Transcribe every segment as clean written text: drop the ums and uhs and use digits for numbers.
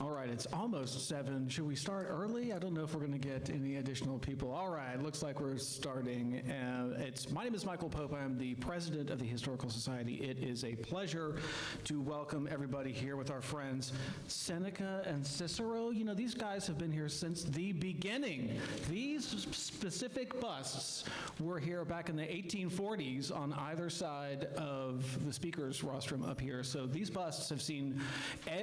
All right, it's almost 7. Should we start early? I don't know if we're going to get any additional people. All right, looks like we're starting. My name is Michael Pope. I'm the president of the Historical Society. It is a pleasure to welcome everybody here with our friends Seneca and Cicero. You know, these guys have been here since the beginning. These specific busts were here back in the 1840s on either side of the speaker's rostrum up here. So these busts have seen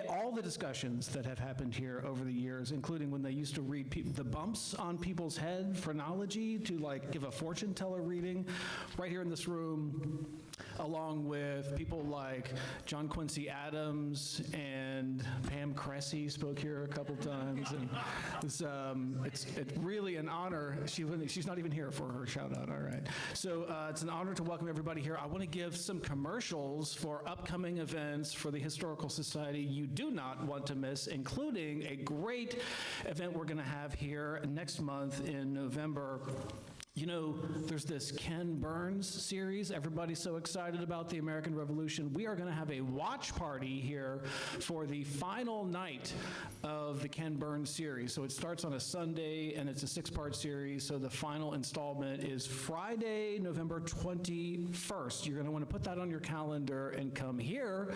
all the discussions that have happened here over the years, including when they used to read the bumps on people's head, phrenology, to like give a fortune teller reading right here in this room, along with people like John Quincy Adams and Pam Cressy spoke here a couple times. And it's really an honor. She's not even here for her shout out, all right. So it's an honor to welcome everybody here. I want to give some commercials for upcoming events for the Historical Society you do not want to miss, including a great event we're going to have here next month in November. You know, there's this Ken Burns series. Everybody's so excited about the American Revolution. We are going to have a watch party here for the final night of the Ken Burns series. So it starts on a Sunday, and it's a 6-part series. So the final installment is Friday, November 21st. You're going to want to put that on your calendar and come here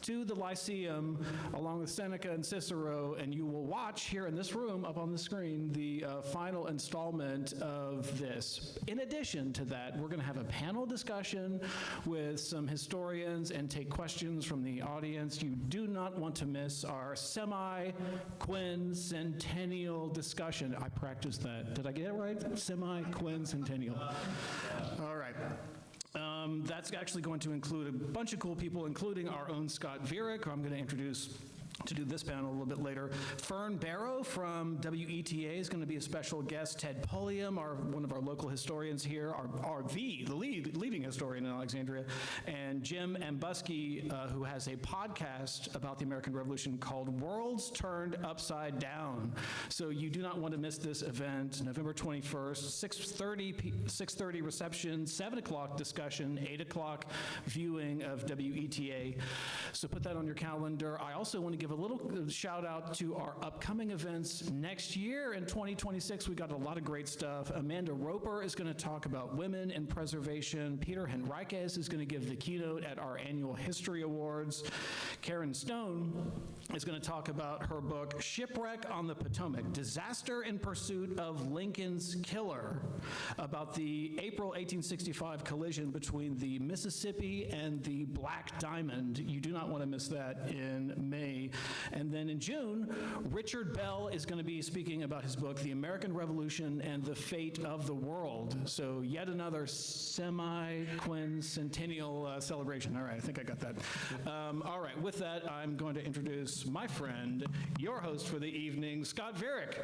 to the Lyceum along with Seneca and Cicero, and you will watch here in this room up on the screen the final installment of this. In addition to that, we're going to have a panel discussion with some historians and take questions from the audience. You do not want to miss our semi-quincentennial discussion. I practiced that. Did I get it right? Semi-quincentennial. All right. That's actually going to include a bunch of cool people, including our own Scott Viereck, who I'm going to introduce to do this panel a little bit later. Fern Barrow from WETA is going to be a special guest. Ted Pulliam, one of our local historians here, the leading historian in Alexandria, and Jim Ambuske, who has a podcast about the American Revolution called Worlds Turned Upside Down. So you do not want to miss this event, November 21st, 6:30 reception, 7 o'clock discussion, 8 o'clock viewing of WETA. So put that on your calendar. I also want to give a little shout out to our upcoming events next year in 2026. We got a lot of great stuff. Amanda Roper is going to talk about women in preservation. Peter Henriquez is going to give the keynote at our annual History Awards. Karen Stone is going to talk about her book, Shipwreck on the Potomac, Disaster in Pursuit of Lincoln's Killer, about the April 1865 collision between the Mississippi and the Black Diamond. You do not want to miss that in May. And then in June, Richard Bell is going to be speaking about his book, The American Revolution and the Fate of the World. So yet another semi-quincentennial celebration. All right, I think I got that. All right, with that, I'm going to introduce my friend, your host for the evening, Scott Viereck.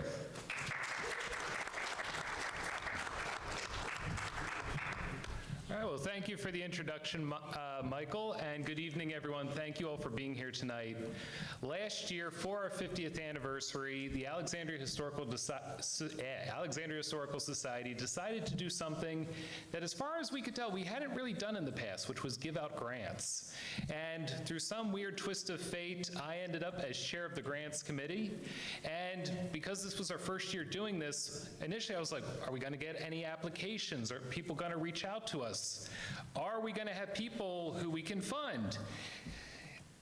All right, well, thank you for the introduction, Michael, and good evening, everyone. Thank you all for being here tonight. Last year, for our 50th anniversary, the Alexandria Historical Society decided to do something that, as far as we could tell, we hadn't really done in the past, which was give out grants. And through some weird twist of fate, I ended up as chair of the grants committee. And because this was our first year doing this, initially I was like, are we going to get any applications? Are people going to reach out to us? Are we going to have people who we can fund?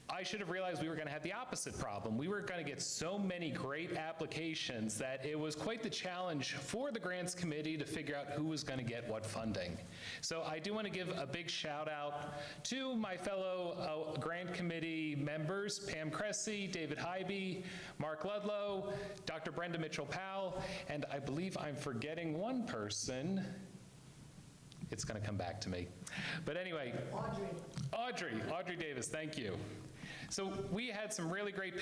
I should have realized we were going to have the opposite problem. We were going to get so many great applications that it was quite the challenge for the grants committee to figure out who was going to get what funding. So I do want to give a big shout out to my fellow grant committee members, Pam Cressy, David Hybe, Mark Ludlow, Dr. Brenda Mitchell-Powell, and I believe I'm forgetting one person. It's going to come back to me. But anyway, Audrey Davis, thank you. So we had some really great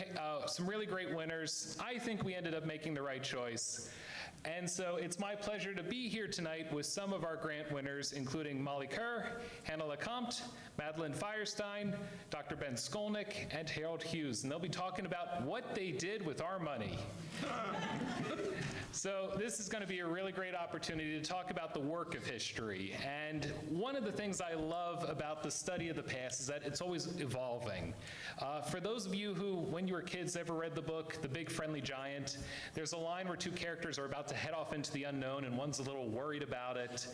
winners. I think we ended up making the right choice. And so it's my pleasure to be here tonight with some of our grant winners, including Molly Kerr, Hannah Lecomte, Madeline Feierstein, Dr. Ben Skolnick, and Harold Hughes. And they'll be talking about what they did with our money. So this is going to be a really great opportunity to talk about the work of history. And one of the things I love about the study of the past is that it's always evolving. For those of you who, when you were kids, ever read the book, The Big Friendly Giant, there's a line where two characters are about to head off into the unknown, and one's a little worried about it,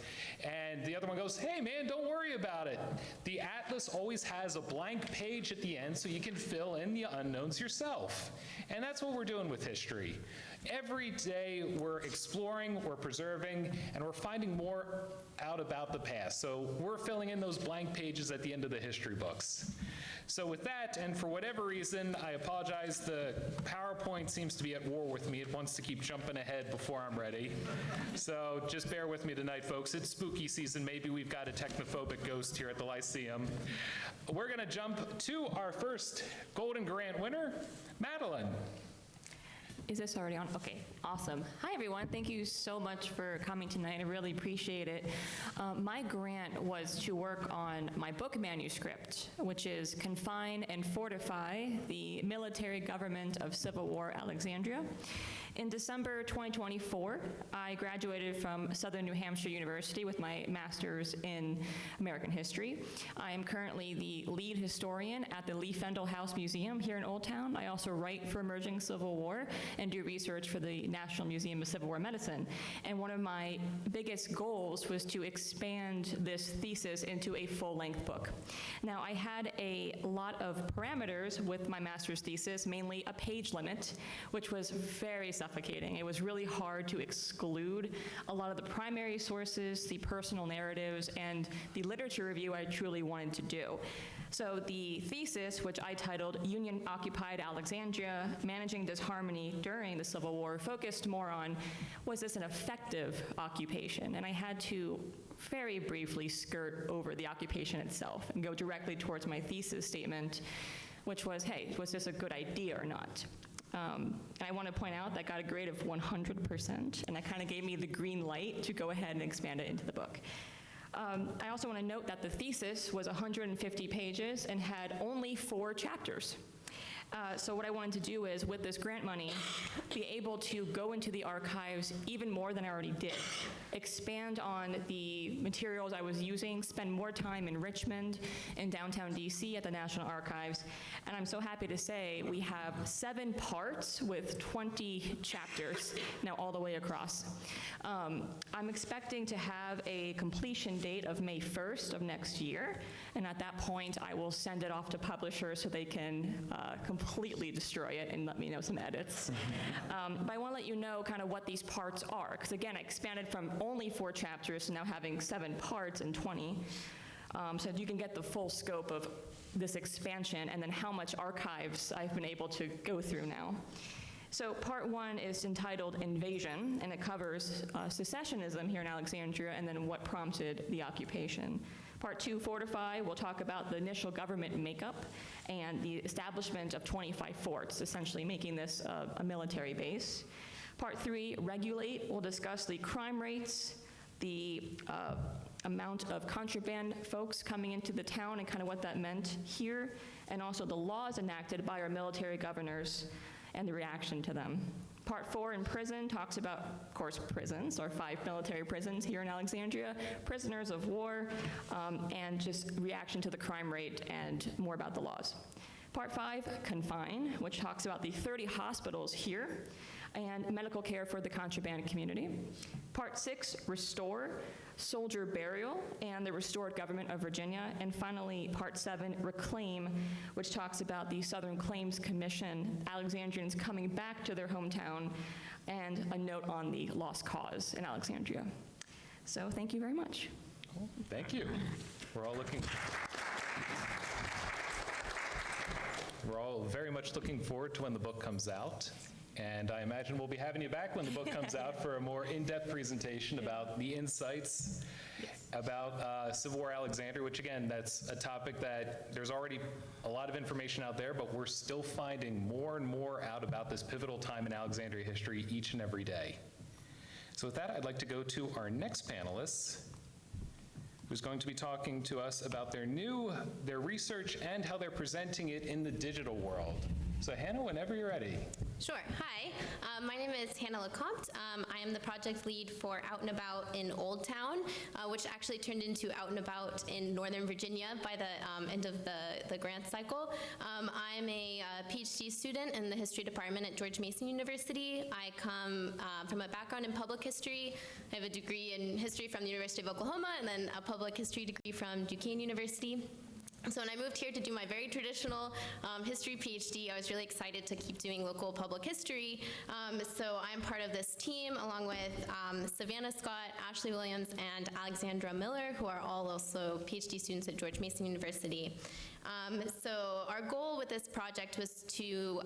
and the other one goes, "Hey man, don't worry about it. The atlas always has a blank page at the end so you can fill in the unknowns yourself." And that's what we're doing with history. Every day we're exploring, we're preserving, and we're finding more out about the past. So we're filling in those blank pages at the end of the history books. So with that, and for whatever reason, I apologize, the PowerPoint seems to be at war with me. It wants to keep jumping ahead before I'm ready. So just bear with me tonight, folks. It's spooky season. Maybe we've got a technophobic ghost here at the Lyceum. We're going to jump to our first Golden Grant winner, Madeline. Is this already on? Okay, awesome. Hi, everyone. Thank you so much for coming tonight. I really appreciate it. My grant was to work on my book manuscript, which is Confine and Fortify the Military Government of Civil War Alexandria. In December 2024, I graduated from Southern New Hampshire University with my master's in American history. I am currently the lead historian at the Lee Fendel House Museum here in Old Town. I also write for Emerging Civil War and do research for the National Museum of Civil War Medicine. And one of my biggest goals was to expand this thesis into a full-length book. Now, I had a lot of parameters with my master's thesis, mainly a page limit, which was very suffocating. It was really hard to exclude a lot of the primary sources, the personal narratives, and the literature review I truly wanted to do. So the thesis, which I titled Union-Occupied Alexandria, Managing Disharmony During the Civil War, focused more on, was this an effective occupation? And I had to very briefly skirt over the occupation itself and go directly towards my thesis statement, which was, hey, was this a good idea or not? And I want to point out that I got a grade of 100%, and that kind of gave me the green light to go ahead and expand it into the book. I also want to note that the thesis was 150 pages and had only 4 chapters. So what I wanted to do is, with this grant money, be able to go into the archives even more than I already did, expand on the materials I was using, spend more time in Richmond, in downtown DC at the National Archives, and I'm so happy to say we have 7 parts with 20 chapters now all the way across. I'm expecting to have a completion date of May 1st of next year, and at that point I will send it off to publishers so they can completely destroy it and let me know some edits. But I want to let you know kind of what these parts are, because again, I expanded from only 4 chapters to now having 7 parts and 20, so that you can get the full scope of this expansion and then how much archives I've been able to go through now. So part 1 is entitled Invasion, and it covers secessionism here in Alexandria and then what prompted the occupation. Part 2, Fortify, will talk about the initial government makeup and the establishment of 25 forts, essentially making this a military base. Part 3, Regulate, will discuss the crime rates, the amount of contraband folks coming into the town and kind of what that meant here, and also the laws enacted by our military governors and the reaction to them. Part 4 in prison talks about, of course, prisons, our 5 military prisons here in Alexandria, prisoners of war, and just reaction to the crime rate and more about the laws. Part 5, Confine, which talks about the 30 hospitals here and medical care for the contraband community. Part 6, Restore, soldier burial and the restored government of Virginia. And finally, Part 7, Reclaim, which talks about the Southern Claims Commission, Alexandrians coming back to their hometown, and a note on the lost cause in Alexandria. So thank you very much. Thank you. We're all very much looking forward to when the book comes out. And I imagine we'll be having you back when the book comes out for a more in-depth presentation about the insights about Civil War Alexandria, which again, that's a topic that there's already a lot of information out there, but we're still finding more and more out about this pivotal time in Alexandria history each and every day. So with that, I'd like to go to our next panelist, who's going to be talking to us about their research and how they're presenting it in the digital world. So Hannah, whenever you're ready. Sure. Hi, Hi, my name is Hannah Lecomte. I am the project lead for Out and About in Old Town, which actually turned into Out and About in Northern Virginia by the end of the grant cycle. I'm a PhD student in the history department at George Mason University. I come from a background in public history. I have a degree in history from the University of Oklahoma and then a public history degree from Duquesne University. So when I moved here to do my very traditional history PhD, I was really excited to keep doing local public history. So I'm part of this team along with Savannah Scott, Ashley Williams, and Alexandra Miller, who are all also PhD students at George Mason University. So our goal with this project was to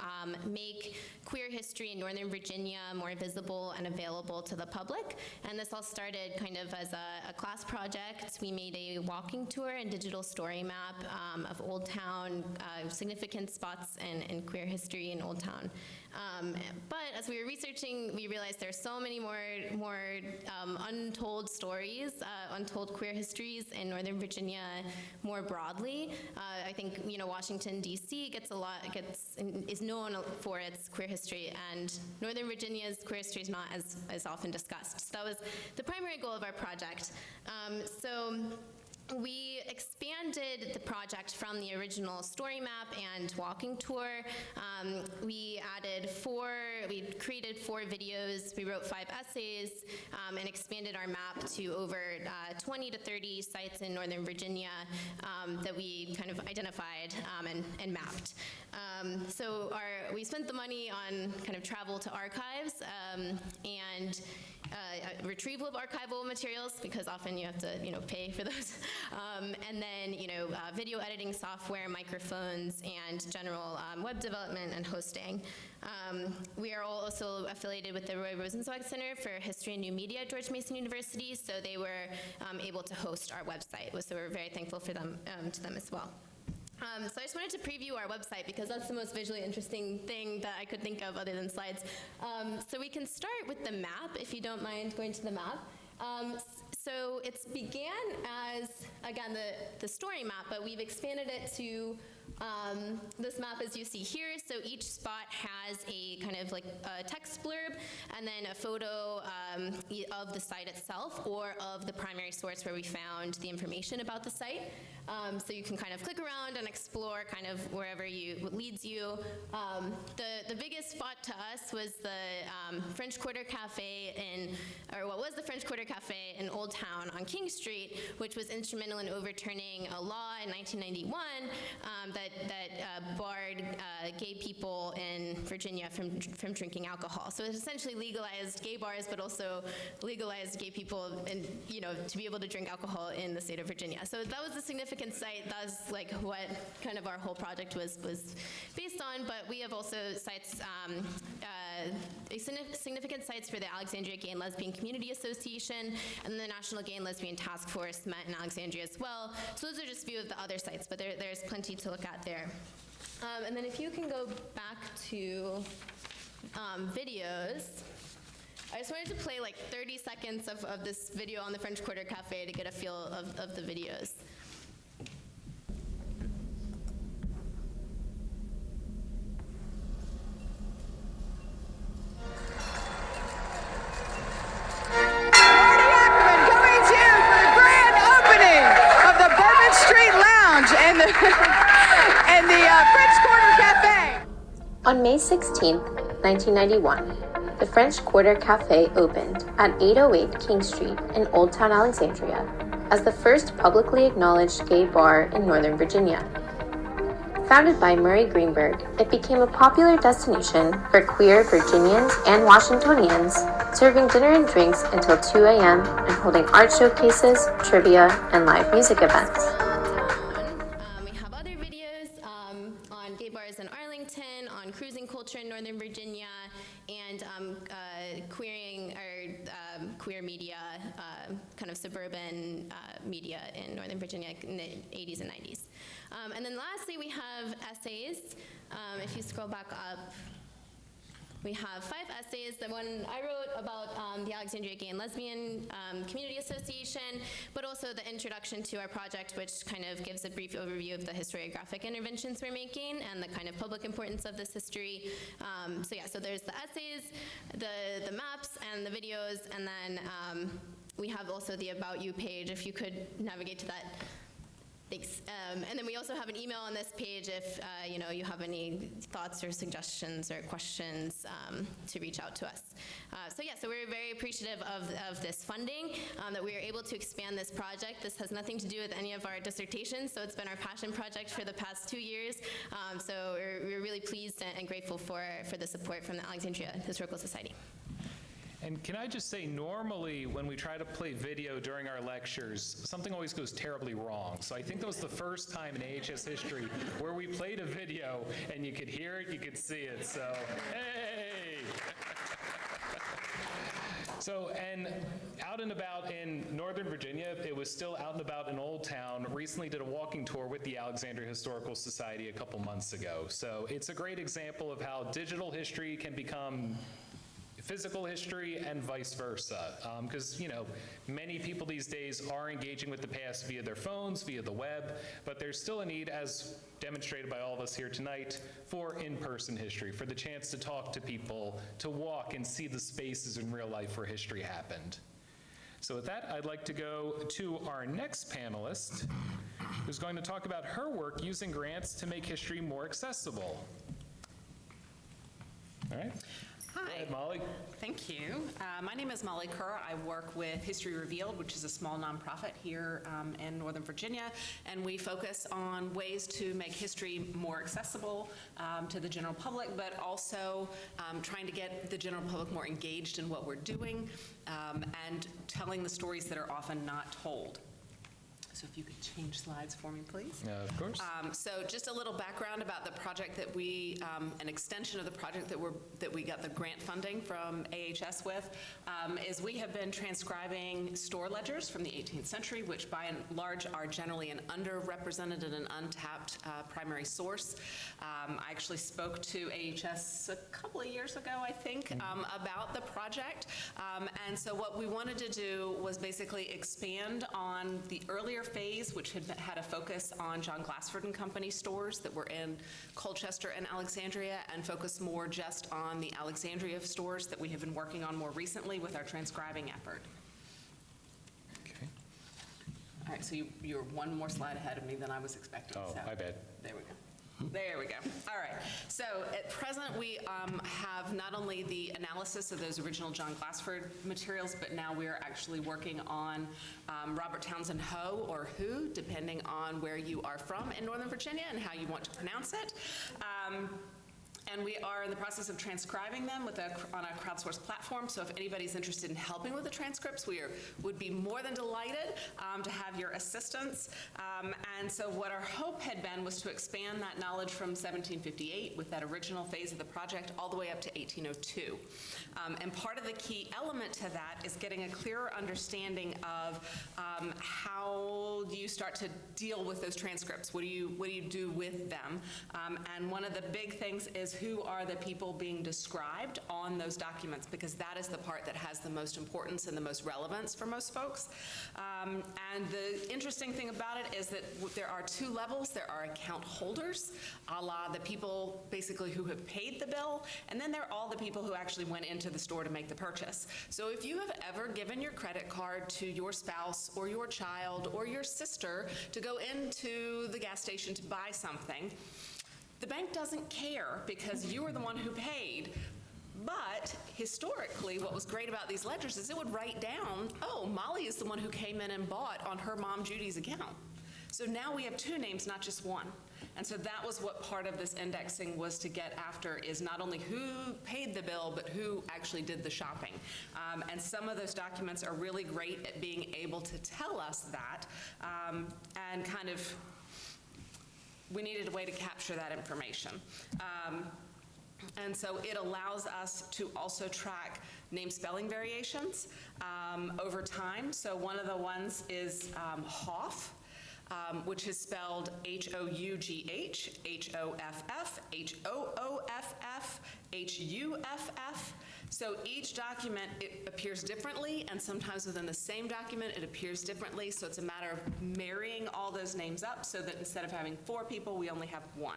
make queer history in Northern Virginia more visible and available to the public. And this all started kind of as a class project. We made a walking tour and digital story map of Old Town, significant spots in queer history in Old Town. But as we were researching, we realized there are so many more untold stories, untold queer histories in Northern Virginia more broadly. I think Washington D.C. is known for its queer history, and Northern Virginia's queer history is not as often discussed. So that was the primary goal of our project. So we expanded the project from the original story map and walking tour. We created 4 videos, we wrote 5 essays, and expanded our map to over 20 to 30 sites in Northern Virginia that we kind of identified and mapped. So we spent the money on kind of travel to archives and retrieval of archival materials, because often you have to pay for those, and then video editing software, microphones, and general web development and hosting. We are also affiliated with the Roy Rosenzweig Center for History and New Media at George Mason University, so they were able to host our website, so we're very thankful for them to them as well. So I just wanted to preview our website because that's the most visually interesting thing that I could think of other than slides. So we can start with the map, if you don't mind going to the map. So it began as, again, the story map, but we've expanded it to this map as you see here. So each spot has a kind of like a text blurb and then a photo of the site itself or of the primary source where we found the information about the site. So you can kind of click around and explore kind of wherever what leads you. The biggest spot to us was the French Quarter Cafe or what was the French Quarter Cafe in Old Town on King Street, which was instrumental in overturning a law in 1991 that barred gay people in Virginia from drinking alcohol. So it essentially legalized gay bars, but also legalized gay people and to be able to drink alcohol in the state of Virginia. So that was a significant site. That was like what kind of our whole project was based on. But we have also sites, significant sites for the Alexandria Gay and Lesbian Community Association and the National Gay and Lesbian Task Force met in Alexandria as well. So those are just a few of the other sites, but there's plenty to look at there. And then if you can go back to videos. I just wanted to play like 30 seconds of this video on the French Quarter Cafe to get a feel of the videos. On May 16, 1991, the French Quarter Cafe opened at 808 King Street in Old Town, Alexandria, as the first publicly acknowledged gay bar in Northern Virginia. Founded by Murray Greenberg, it became a popular destination for queer Virginians and Washingtonians, serving dinner and drinks until 2 a.m. and holding art showcases, trivia, and live music events. On cruising culture in Northern Virginia, and queer media, kind of suburban media in Northern Virginia in the 80s and 90s. And then lastly, we have essays. If you scroll back up. We have 5 essays. The one I wrote about the Alexandria Gay and Lesbian Community Association, but also the introduction to our project, which kind of gives a brief overview of the historiographic interventions we're making and the kind of public importance of this history. So there's the essays, the maps, and the videos, and then we have also the About You page, if you could navigate to that. Thanks. And then we also have an email on this page if you have any thoughts or suggestions or questions to reach out to us. So we're very appreciative of this funding, that we are able to expand this project. This has nothing to do with any of our dissertations, so it's been our passion project for the past 2 years. So we're really pleased and grateful for the support from the Alexandria Historical Society. And can I just say, normally when we try to play video during our lectures, something always goes terribly wrong. So I think that was the first time in AHS history where we played a video and you could hear it, you could see it. So, hey! So, and out and about in Northern Virginia, it was still out and about in Old Town. Recently did a walking tour with the Alexandria Historical Society a couple months ago. So it's a great example of how digital history can become physical history and vice versa, because many people these days are engaging with the past via their phones, via the web, but there's still a need, as demonstrated by all of us here tonight, for in-person history, for the chance to talk to people, to walk and see the spaces in real life where history happened. So with that, I'd like to go to our next panelist, who's going to talk about her work using grants to make history more accessible. All right. Hi. Go ahead, Molly. Thank you. My name is Molly Kerr. I work with History Revealed, which is a small nonprofit here in Northern Virginia, and we focus on ways to make history more accessible to the general public, but also trying to get the general public more engaged in what we're doing and telling the stories that are often not told. So if you could change slides for me, please. Of course. So just a little background about the project that we, an extension of the project that we got the grant funding from AHS with, is we have been transcribing store ledgers from the 18th century, which by and large are generally an underrepresented and an untapped primary source. I actually spoke to AHS a couple of years ago, I think, about the project. And so what we wanted to do was basically expand on the earlier phase, which had a focus on John Glassford and Company stores that were in Colchester and Alexandria, and focus more just on the Alexandria stores that we have been working on more recently with our transcribing effort. Okay. All right, so you're one more slide ahead of me than I was expecting. Oh, so my bad. There we go. There we go. All right. So at present, we have not only the analysis of those original John Glassford materials, but now we are actually working on Robert Townsend Hoe, or Who, depending on where you are from in Northern Virginia and how you want to pronounce it. And we are in the process of transcribing them on a crowdsourced platform. So if anybody's interested in helping with the transcripts, would be more than delighted to have your assistance. And so what our hope had been was to expand that knowledge from 1758 with that original phase of the project all the way up to 1802. And part of the key element to that is getting a clearer understanding of how do you start to deal with those transcripts? What do you do with them? And one of the big things is who are the people being described on those documents, because that is the part that has the most importance and the most relevance for most folks. And the interesting thing about it is that there are 2 levels. There are account holders, a la the people basically who have paid the bill, and then there are all the people who actually went into the store to make the purchase. So if you have ever given your credit card to your spouse or your child or your sister to go into the gas station to buy something, the bank doesn't care because you are the one who paid. But historically, what was great about these ledgers is it would write down, oh, Molly is the one who came in and bought on her mom Judy's account. So now we have 2 names, not just one. And so that was what part of this indexing was to get after, is not only who paid the bill, but who actually did the shopping. And some of those documents are really great at being able to tell us that, and kind of, we needed a way to capture that information. And so it allows us to also track name spelling variations over time. So one of the ones is Hoff. which is spelled H-O-U-G-H, H-O-F-F, H-O-O-F-F, H-U-F-F. So each document, it appears differently, and sometimes within the same document, it appears differently. So it's a matter of marrying all those names up so that instead of having 4 people, we only have 1.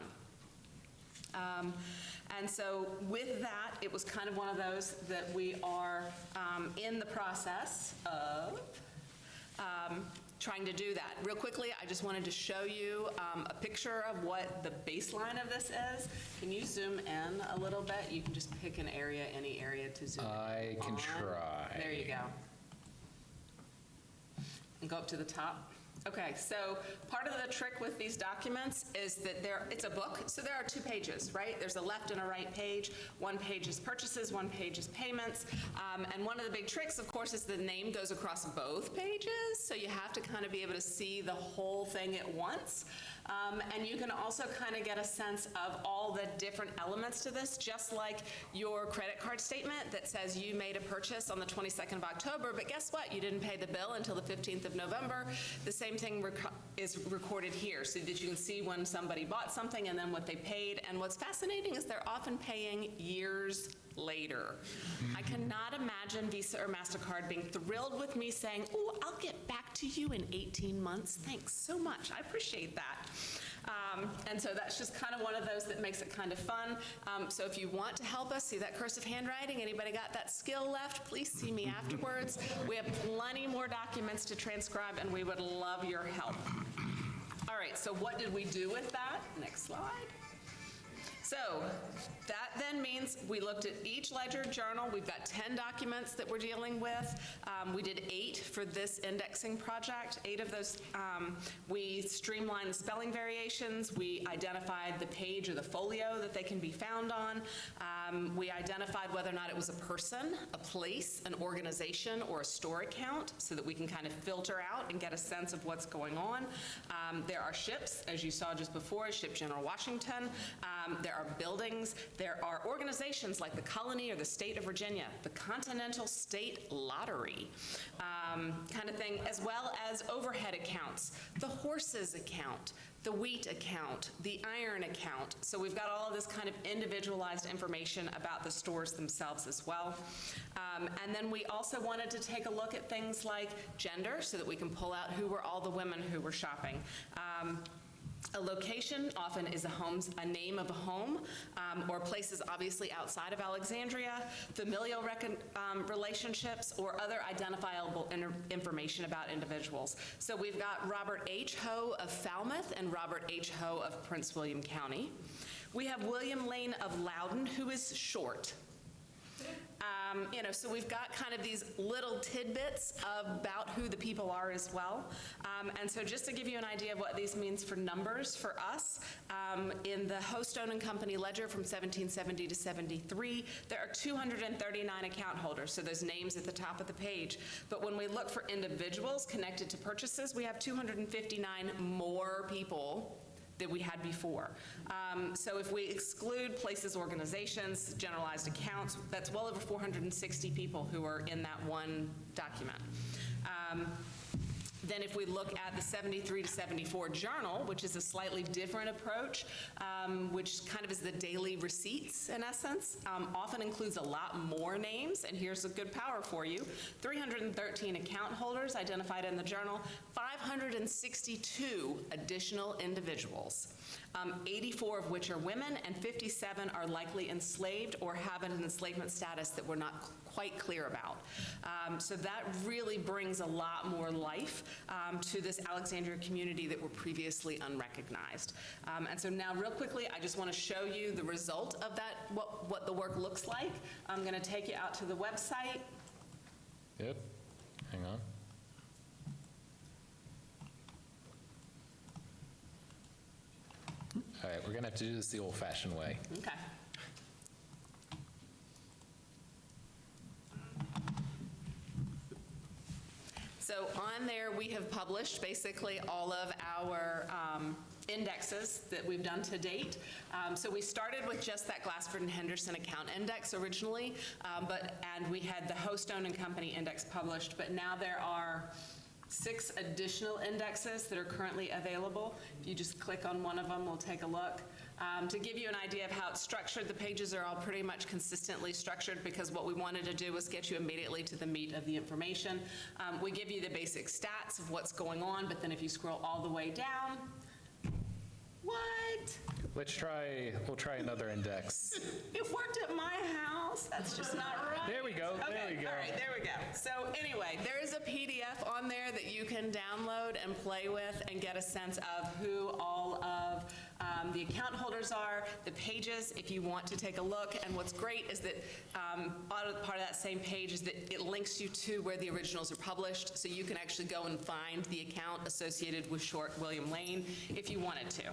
And so with that, it was kind of one of those that we are in the process of trying to do that. Real quickly, I just wanted to show you a picture of what the baseline of this is. Can you zoom in a little bit? You can just pick an area, any area to zoom in. I can try. There you go. And go up to the top. Okay, so part of the trick with these documents is that it's a book, so there are 2 pages, right? There's a left and a right page. One page is purchases, one page is payments. And one of the big tricks, of course, is the name goes across both pages, so you have to kind of be able to see the whole thing at once. And you can also kind of get a sense of all the different elements to this, just like your credit card statement that says you made a purchase on the 22nd of October, but guess what? You didn't pay the bill until the 15th of November. The same thing is recorded here, so that you can see when somebody bought something and then what they paid. And what's fascinating is they're often paying years later. I cannot imagine Visa or MasterCard being thrilled with me saying, oh, I'll get back to you in 18 months. Thanks so much. I appreciate that. And so that's just kind of one of those that makes it kind of fun. So if you want to help us, see that cursive handwriting? Anybody got that skill left? Please see me afterwards. We have plenty more documents to transcribe, and we would love your help. All right, so what did we do with that? Next slide. So that then means we looked at each ledger journal. We've got 10 documents that we're dealing with. We did 8 for this indexing project. 8 of those, we streamlined the spelling variations. We identified the page or the folio that they can be found on. We identified whether or not it was a person, a place, an organization, or a store account so that we can kind of filter out and get a sense of what's going on. There are ships, as you saw just before, Ship General Washington. There are buildings. There are organizations like the Colony or the State of Virginia, the Continental State Lottery kind of thing, as well as overhead accounts, the horses account, the wheat account, the iron account. So we've got all of this kind of individualized information about the stores themselves as well. And then we also wanted to take a look at things like gender so that we can pull out who were all the women who were shopping. A location often is a name of a home, or places obviously outside of Alexandria, familial relationships, or other identifiable information about individuals. So we've got Robert H. Hoe of Falmouth and Robert H. Hoe of Prince William County. We have William Lane of Loudon, who is short. So we've got kind of these little tidbits about who the people are as well. And so just to give you an idea of what these means for numbers for us, in the Hoe, Stone and Company ledger from 1770 to 73, there are 239 account holders, so there's names at the top of the page. But when we look for individuals connected to purchases, we have 259 more people that we had before. So if we exclude places, organizations, generalized accounts, that's well over 460 people who are in that one document. Then if we look at the 73 to 74 journal, which is a slightly different approach, which kind of is the daily receipts in essence, often includes a lot more names, and here's a good power for you. 313 account holders identified in the journal, 562 additional individuals, 84 of which are women, and 57 are likely enslaved or have an enslavement status that we're not quite clear about. So that really brings a lot more life to this Alexandria community that were previously unrecognized. And so now real quickly, I just want to show you the result of that, what the work looks like. I'm going to take you out to the website. Yep, hang on. All right, we're going to have to do this the old-fashioned way. Okay. So on there, we have published basically all of our indexes that we've done to date. So we started with just that Glassford and Henderson account index originally, and we had the Hoe, Stone and Company index published, but now there are 6 additional indexes that are currently available. If you just click on one of them, we'll take a look. To give you an idea of how it's structured, the pages are all pretty much consistently structured because what we wanted to do was get you immediately to the meat of the information. We give you the basic stats of what's going on, but then if you scroll all the way down, what? We'll try another index. It worked at my house. That's just not right. There we go, there Okay, we go. all right, there we go. So anyway, there is a PDF on there that you can download and play with and get a sense of who all of the account holders are, the pages, if you want to take a look. And what's great is that part of that same page is that it links you to where the originals are published, so you can actually go and find the account associated with Short William Lane if you wanted to.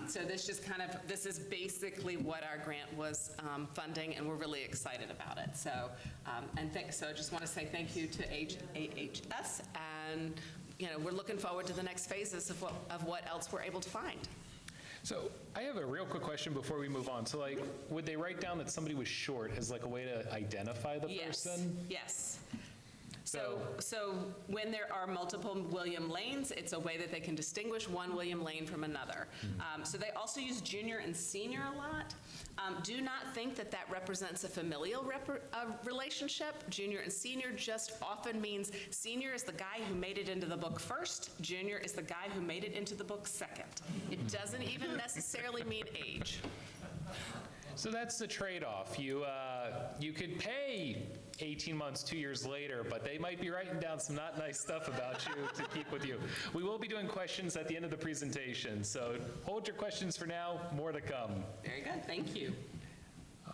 So this is basically what our grant was funding, and we're really excited about it. So, so I just want to say thank you to AHS, and we're looking forward to the next phases of what else we're able to find. So I have a real quick question before we move on. So like, would they write down that somebody was short as like a way to identify the person? Yes. So when there are multiple William Lanes, it's a way that they can distinguish one William Lane from another. So they also use junior and senior a lot. Do not think that that represents a familial relationship. Junior and senior just often means senior is the guy who made it into the book first, junior is the guy who made it into the book second. It doesn't even necessarily mean age. So that's the trade-off. You could pay 18 months, 2 years later, but they might be writing down some not nice stuff about you to keep with you. We will be doing questions at the end of the presentation, so hold your questions for now, more to come. Very good, thank you.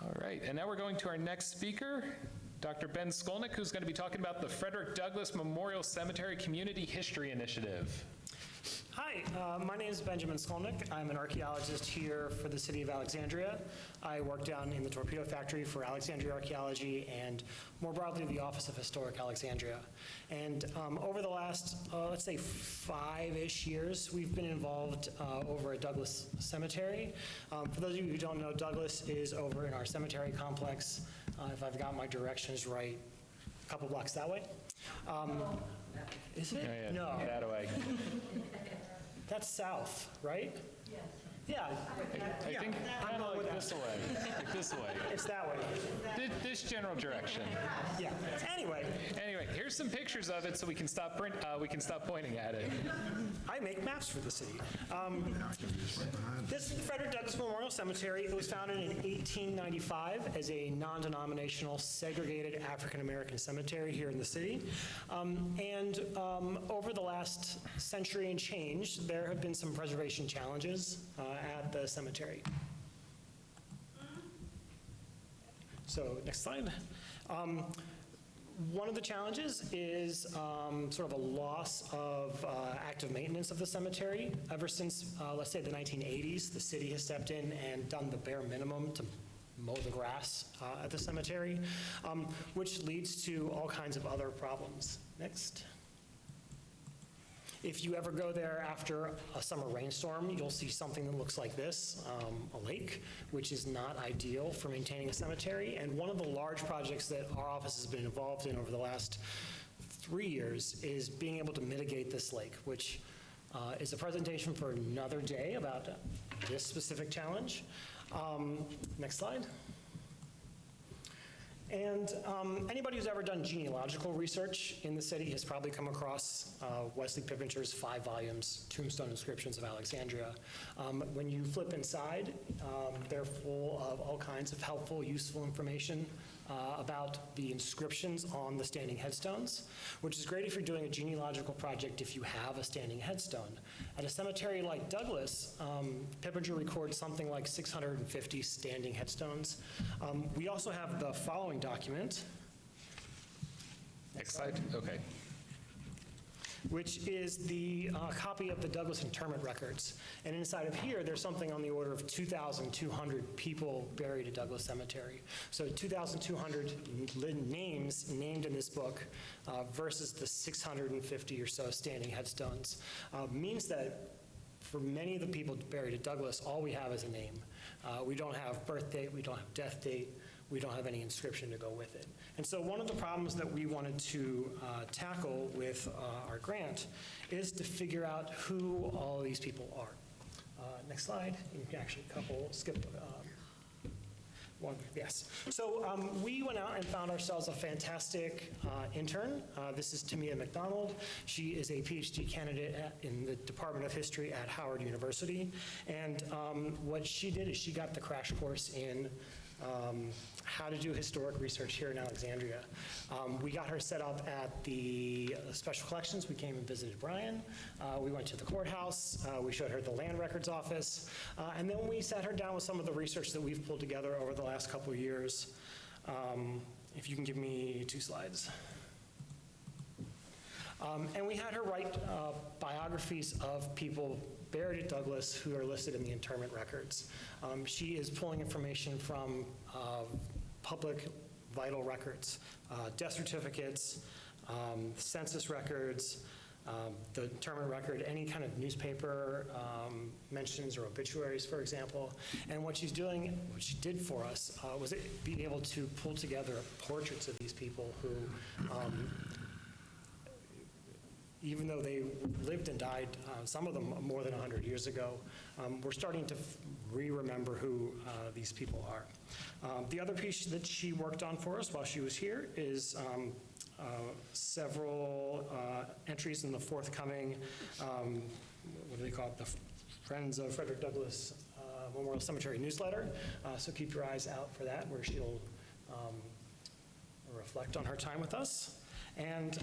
All right, and now we're going to our next speaker, Dr. Ben Skolnick, who's going to be talking about the Frederick Douglass Memorial Cemetery Community History Initiative. Hi, my name is Benjamin Skolnick. I'm an archaeologist here for the city of Alexandria. I work down in the torpedo factory for Alexandria Archaeology and more broadly the Office of Historic Alexandria. And over the last, let's say 5-ish years, we've been involved over at Douglass Cemetery. For those of you who don't know, Douglass is over in our cemetery complex, if I've got my directions right, a couple blocks that way. Is it? Yeah, No. That way. That's south, right? Yes. Yeah. I think kind of like this way. Like this way. It's that way. This general direction. Yeah. Anyway, Here's some pictures of it so we can stop pointing at it. I make maps for the city. This Frederick Douglass Memorial Cemetery, it was founded in 1895 as a non-denominational segregated African-American cemetery here in the city. Over the last century and change, there have been some preservation challenges at the cemetery. So next slide. One of the challenges is sort of a loss of active maintenance of the cemetery. Ever since, let's say, the 1980s, the city has stepped in and done the bare minimum to mow the grass at the cemetery, which leads to all kinds of other problems. Next. If you ever go there after a summer rainstorm, you'll see something that looks like this, a lake, which is not ideal for maintaining a cemetery. And one of the large projects that our office has been involved in over the last 3 years is being able to mitigate this lake, which is a presentation for another day about this specific challenge. Next slide. And anybody who's ever done genealogical research in the city has probably come across Wesley Pippinger's 5 volumes, Tombstone Inscriptions of Alexandria. When you flip inside, they're full of all kinds of helpful, useful information about the inscriptions on the standing headstones, which is great if you're doing a genealogical project if you have a standing headstone. At a cemetery like Douglass, Pippinger records something like 650 standing headstones. We also have the following document. Next slide. Okay. Which is the copy of the Douglass interment records. And inside of here, there's something on the order of 2,200 people buried at Douglass Cemetery. So 2,200 names named in this book versus the 650 or so standing headstones means that for many of the people buried at Douglass, all we have is a name. We don't have birth date, we don't have death date, we don't have any inscription to go with it. And so one of the problems that we wanted to tackle with our grant is to figure out who all these people are. Next slide. You can actually skip one, yes. So we went out and found ourselves a fantastic intern. This is Tamia McDonald. She is a PhD candidate in the Department of History at Howard University. And what she did is she got the crash course in how to do historic research here in Alexandria. We got her set up at the Special Collections. We came and visited Brian. We went to the courthouse. We showed her the land records office. And then we sat her down with some of the research that we've pulled together over the last couple of years. If you can give me 2 slides. And we had her write biographies of people buried at Douglas who are listed in the interment records. She is pulling information from public vital records, death certificates, census records, the interment record, any kind of newspaper mentions or obituaries, for example. And what she's doing, what she did for us, was be able to pull together portraits of these people who, even though they lived and died, some of them more than 100 years ago, we're starting to remember who these people are. The other piece that she worked on for us while she was here is several entries in the forthcoming, what do they call it, the Friends of Frederick Douglass Memorial Cemetery newsletter. So keep your eyes out for that, where she'll reflect on her time with us. And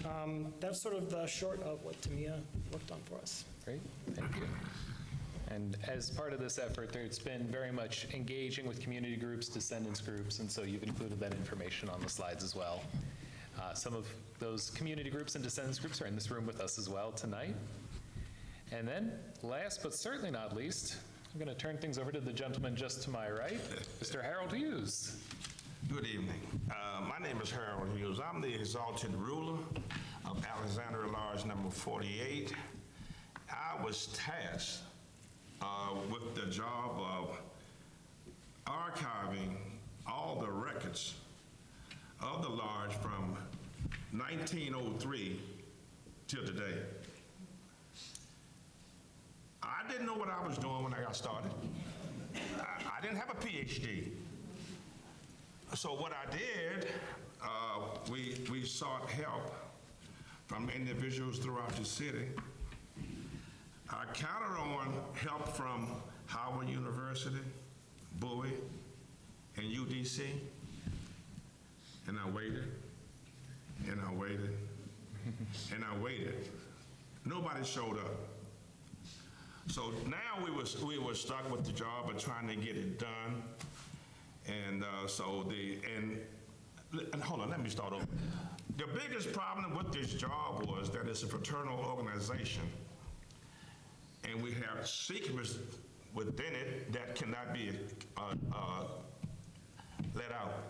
that's sort of the short of what Tamia worked on for us. Great, thank you. And as part of this effort, it's been very much engaging with community groups, descendants groups, and so you've included that information on the slides as well. Some of those community groups and descendants groups are in this room with us as well tonight. And then, last but certainly not least, I'm going to turn things over to the gentleman just to my right, Mr. Harold Hughes. Good evening. My name is Harold Hughes. I'm the exalted ruler of Alexandria Lodge number 48. I was tasked with the job of archiving all the records of the lodge from 1903 till today. I didn't know what I was doing when I got started. I didn't have a PhD. So what I did, we sought help from individuals throughout the city. I counted on help from Howard University, Bowie, and UDC, and I waited, and I waited, and I waited. Nobody showed up. So now we were stuck with the job of trying to get it done. And and hold on, let me start over. The biggest problem with this job was that it's a fraternal organization, and we have secrets within it that cannot be let out.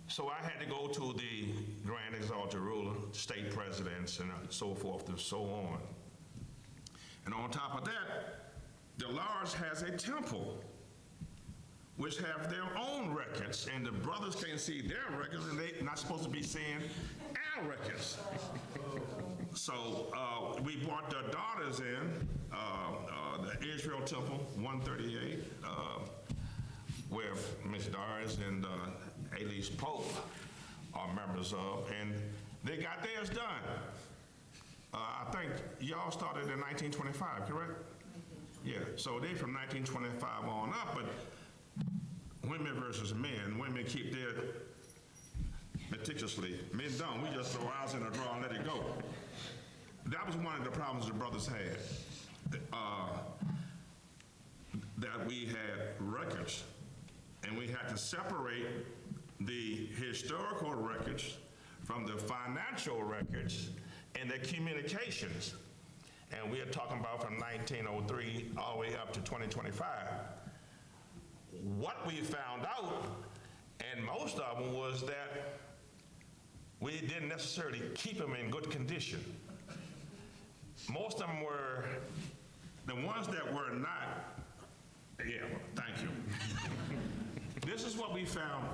So I had to go to the Grand Exalted Ruler, state presidents, and so forth and so on. And on top of that, the lodge has a temple, which have their own records, and the brothers can't see their records, and they're not supposed to be seeing our records. So we brought their daughters in, the Israel Temple, 138, where Ms. Doris and Elise Pope are members of, and they got theirs done. I think y'all started in 1925, correct? Yeah, so they from 1925 on up, but women versus men. Women keep their meticulously. Men don't. We just throw ours in a drawer and let it go. That was one of the problems the brothers had. That we had records, and we had to separate the historical records from the financial records and the communications. And we are talking about from 1903 all the way up to 2025. What we found out, and most of them, was that we didn't necessarily keep them in good condition. Most of them were, the ones that were not, yeah, thank you. This is what we found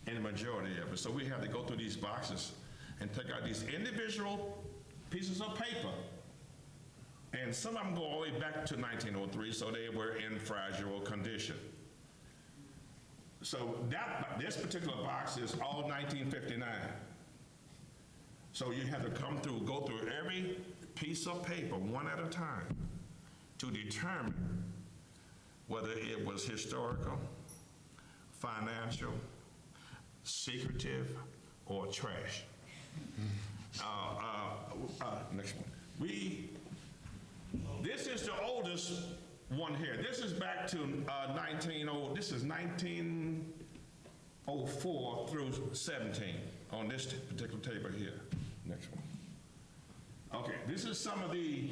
in the majority of it. So we had to go through these boxes and take out these individual pieces of paper. And some of them go all the way back to 1903, so they were in fragile condition. So this particular box is all 1959. So you had to go through every piece of paper one at a time to determine whether it was historical, financial, secretive, or trash. Next one. This is the oldest one here. This is back to 1904 through 17 on this particular table here. Next one. Okay, this is some of the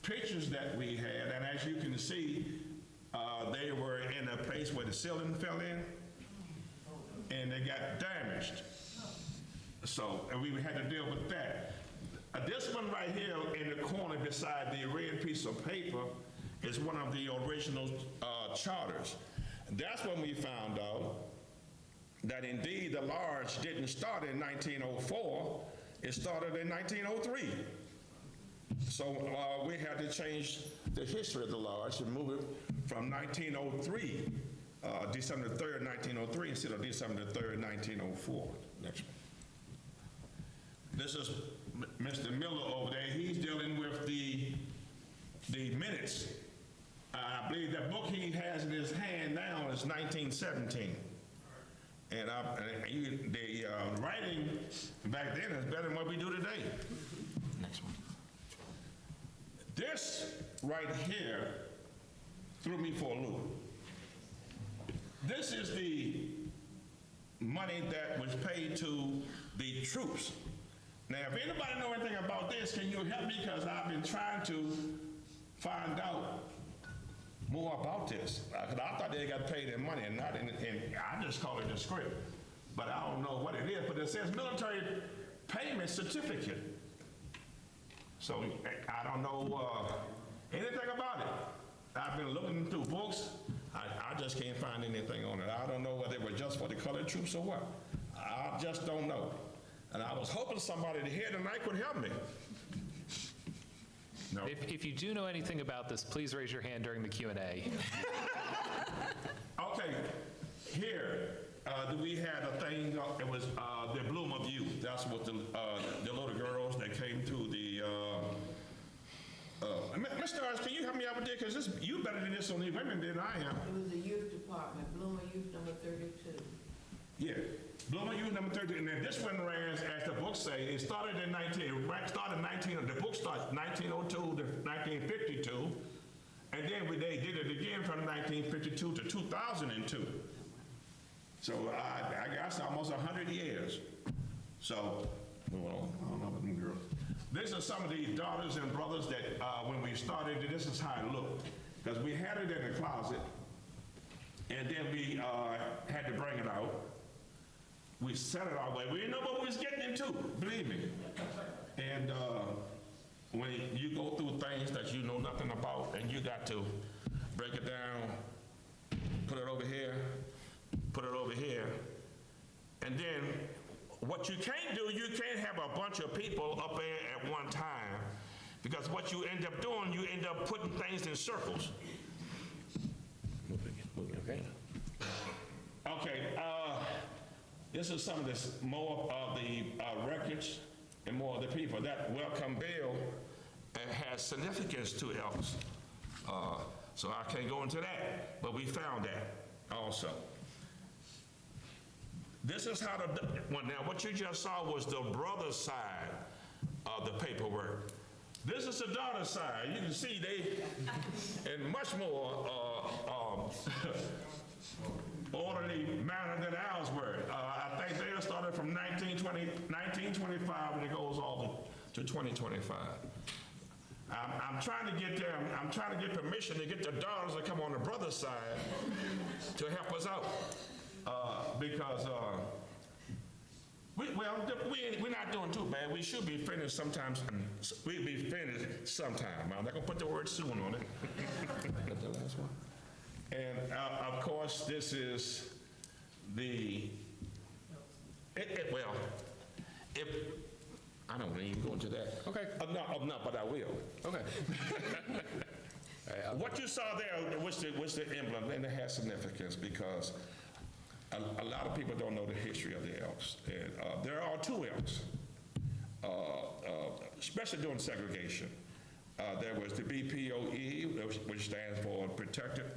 pictures that we had, and as you can see, they were in a place where the ceiling fell in, and they got damaged. So, and we had to deal with that. This one right here in the corner beside the red piece of paper is one of the original charters. That's when we found out that indeed the lodge didn't start in 1904, it started in 1903. So we had to change the history of the lodge and move it from 1903, December 3rd, 1903, instead of December 3rd, 1904. Next one. This is Mr. Miller over there. He's dealing with the minutes. I believe that book he has in his hand now is 1917. And the writing back then is better than what we do today. Next one. This right here threw me for a loop. This is the money that was paid to the troops. Now, if anybody know anything about this, can you help me? Because I've been trying to find out more about this. Because I thought they got paid in money and not in I just call it a script. But I don't know what it is, but it says military payment certificate. So I don't know anything about it. I've been looking through books. I just can't find anything on it. I don't know whether it was just for the colored troops or what. I just don't know. And I was hoping somebody here tonight could help me. No. If you do know anything about this, please raise your hand during the Q&A. Okay, here, we had a thing, it was the Bloom of Youth. That's what the little girls that came to the, Mr. Arts, can you help me out with this? Because you better than this on the women than I am. It was the youth department, Bloomer Youth number 32. Yeah, Bloomer Youth number 30, and then this one ran, as the book say, it started in the book started 1902 to 1952, and then they did it again from 1952 to 2002. So I guess almost 100 years. So, well, I don't know about them girls. These are some of the daughters and brothers that when we started, this is how it looked. Because we had it in the closet, and then we had to bring it out. We set it our way. We didn't know what we was getting into, believe me. And when you go through things that you know nothing about, and you got to break it down, put it over here, put it over here, and then what you can't do, you can't have a bunch of people up there at one time, because what you end up doing, you end up putting things in circles. Okay. Okay. This is some of this more of the records and more of the people. That welcome bell has significance to us. So I can't go into that, but we found that also. This is how now what you just saw was the brother's side of the paperwork. This is the daughter's side. You can see they, and much more orderly manner than ours were. I think they started from 1925 and it goes all to 2025. I'm trying to get them, I'm trying to get permission to get the daughters to come on the brother's side to help us out. Because we're not doing too bad. We should be finished sometimes. We'll be finished sometime. I'm not gonna put the word soon on it. That's the last one. And of course, this is the Well, if, I don't even go into that. Okay. No, but I will. Okay. All right, What you saw there was the emblem, and it has significance because a lot of people don't know the history of the Elks. And there are two Elks, especially during segregation. There was the BPOE, which stands for Protective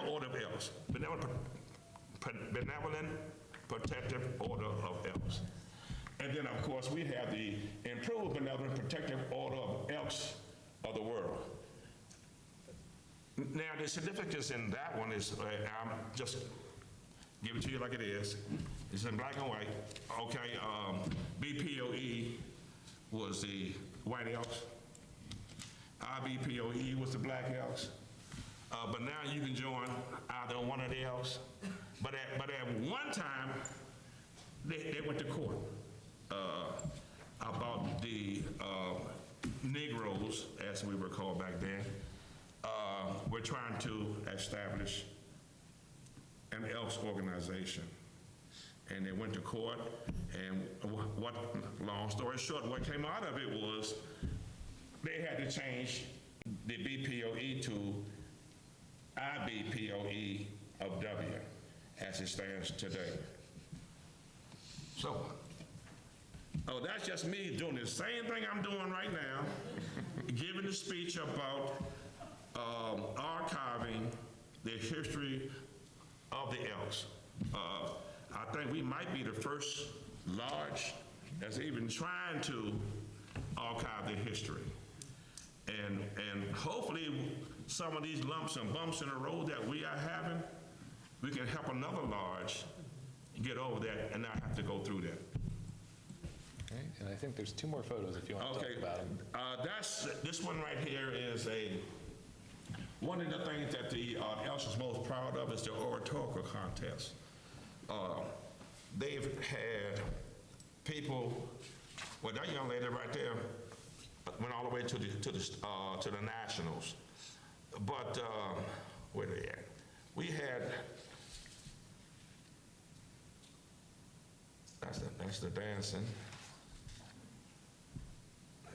Order of Elks. Benevolent Protective Order of Elks. And then, of course, we have the Improved Benevolent Protective Order of Elks of the World. Now, the significance in that one is, I'm just give it to you like it is. It's in black and white. Okay, BPOE was the white Elks. IBPOE was the black Elks. But now you can join either one of the Elks. But at one time, they went to court about the Negroes, as we were called back then, were trying to establish an Elks organization. And they went to court, and long story short, what came out of it was they had to change the BPOE to IBPOE of W, as it stands today. So, that's just me doing the same thing I'm doing right now, giving a speech about archiving the history of the Elks. I think we might be the first lodge that's even trying to archive the history. And hopefully some of these lumps and bumps in the road that we are having, we can help another lodge get over that and not have to go through that. Okay, and I think there's two more photos if you want to talk about them. This one right here is one of the things that the Elks is most proud of is the oratorical contest. They've had people, well, that young lady right there went all the way to the nationals. But where they at? We had, that's the dancing.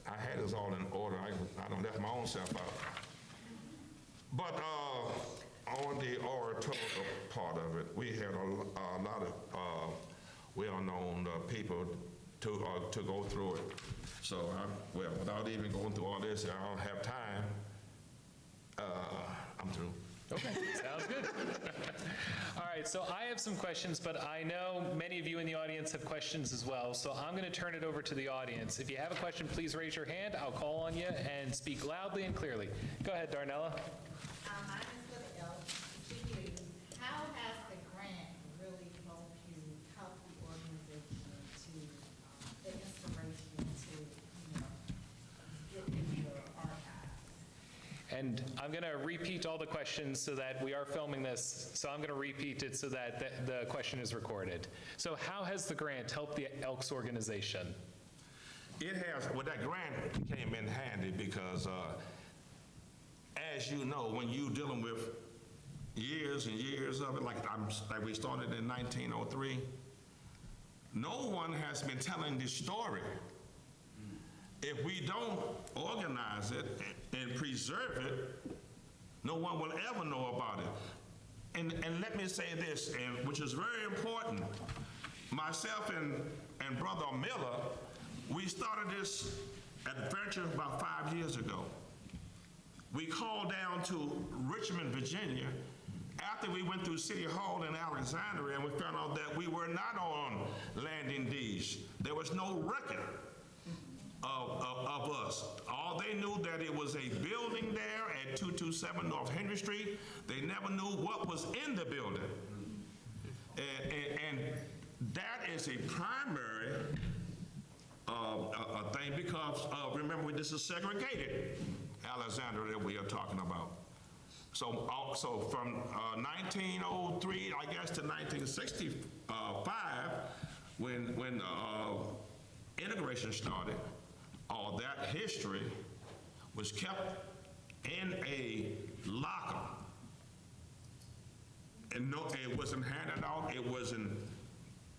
I had this all in order. I done left my own self out. But on the oratorical part of it, we had a lot of well-known people to go through it. So, without even going through all this, I don't have time. I'm through. Okay, sounds good. All right, so I have some questions, but I know many of you in the audience have questions as well, so I'm going to turn it over to the audience. If you have a question, please raise your hand. I'll call on you and speak loudly and clearly. Go ahead, Darnella. Mine is for the Elks. To you, how has the grant really helped you help the organization to the inspiration to, get into your archives? And I'm going to repeat all the questions so that we are filming this, so I'm going to repeat it so that the question is recorded. So how has the grant helped the Elks organization? It has, well, that grant came in handy because, as you know, when you're dealing with years and years of it, like we started in 1903, no one has been telling this story. If we don't organize it and preserve it, no one will ever know about it. And let me say this, which is very important. Myself and Brother Miller, we started this at the Furniture about 5 years ago. We called down to Richmond, Virginia, after we went through City Hall in Alexandria, and we found out that we were not on landing deeds. There was no record of us. All they knew that it was a building there at 227 North Henry Street. They never knew what was in the building. And that is a primary thing because remember, this is segregated Alexandria that we are talking about. So from 1903, I guess, to 1965, when integration started, all that history was kept in a locker. And no, it wasn't handed out, it wasn't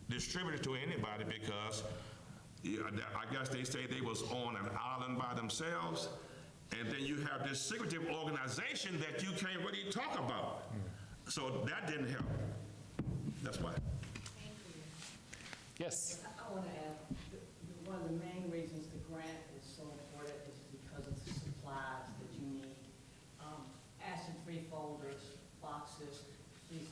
distributed to anybody because I guess they say they was on an island by themselves, and then you have this secretive organization that you can't really talk about. So that didn't help. That's why. Yes? I want to add, one of the main reasons the grant is so important is because of the supplies that you need. Acid-free folders, boxes, these,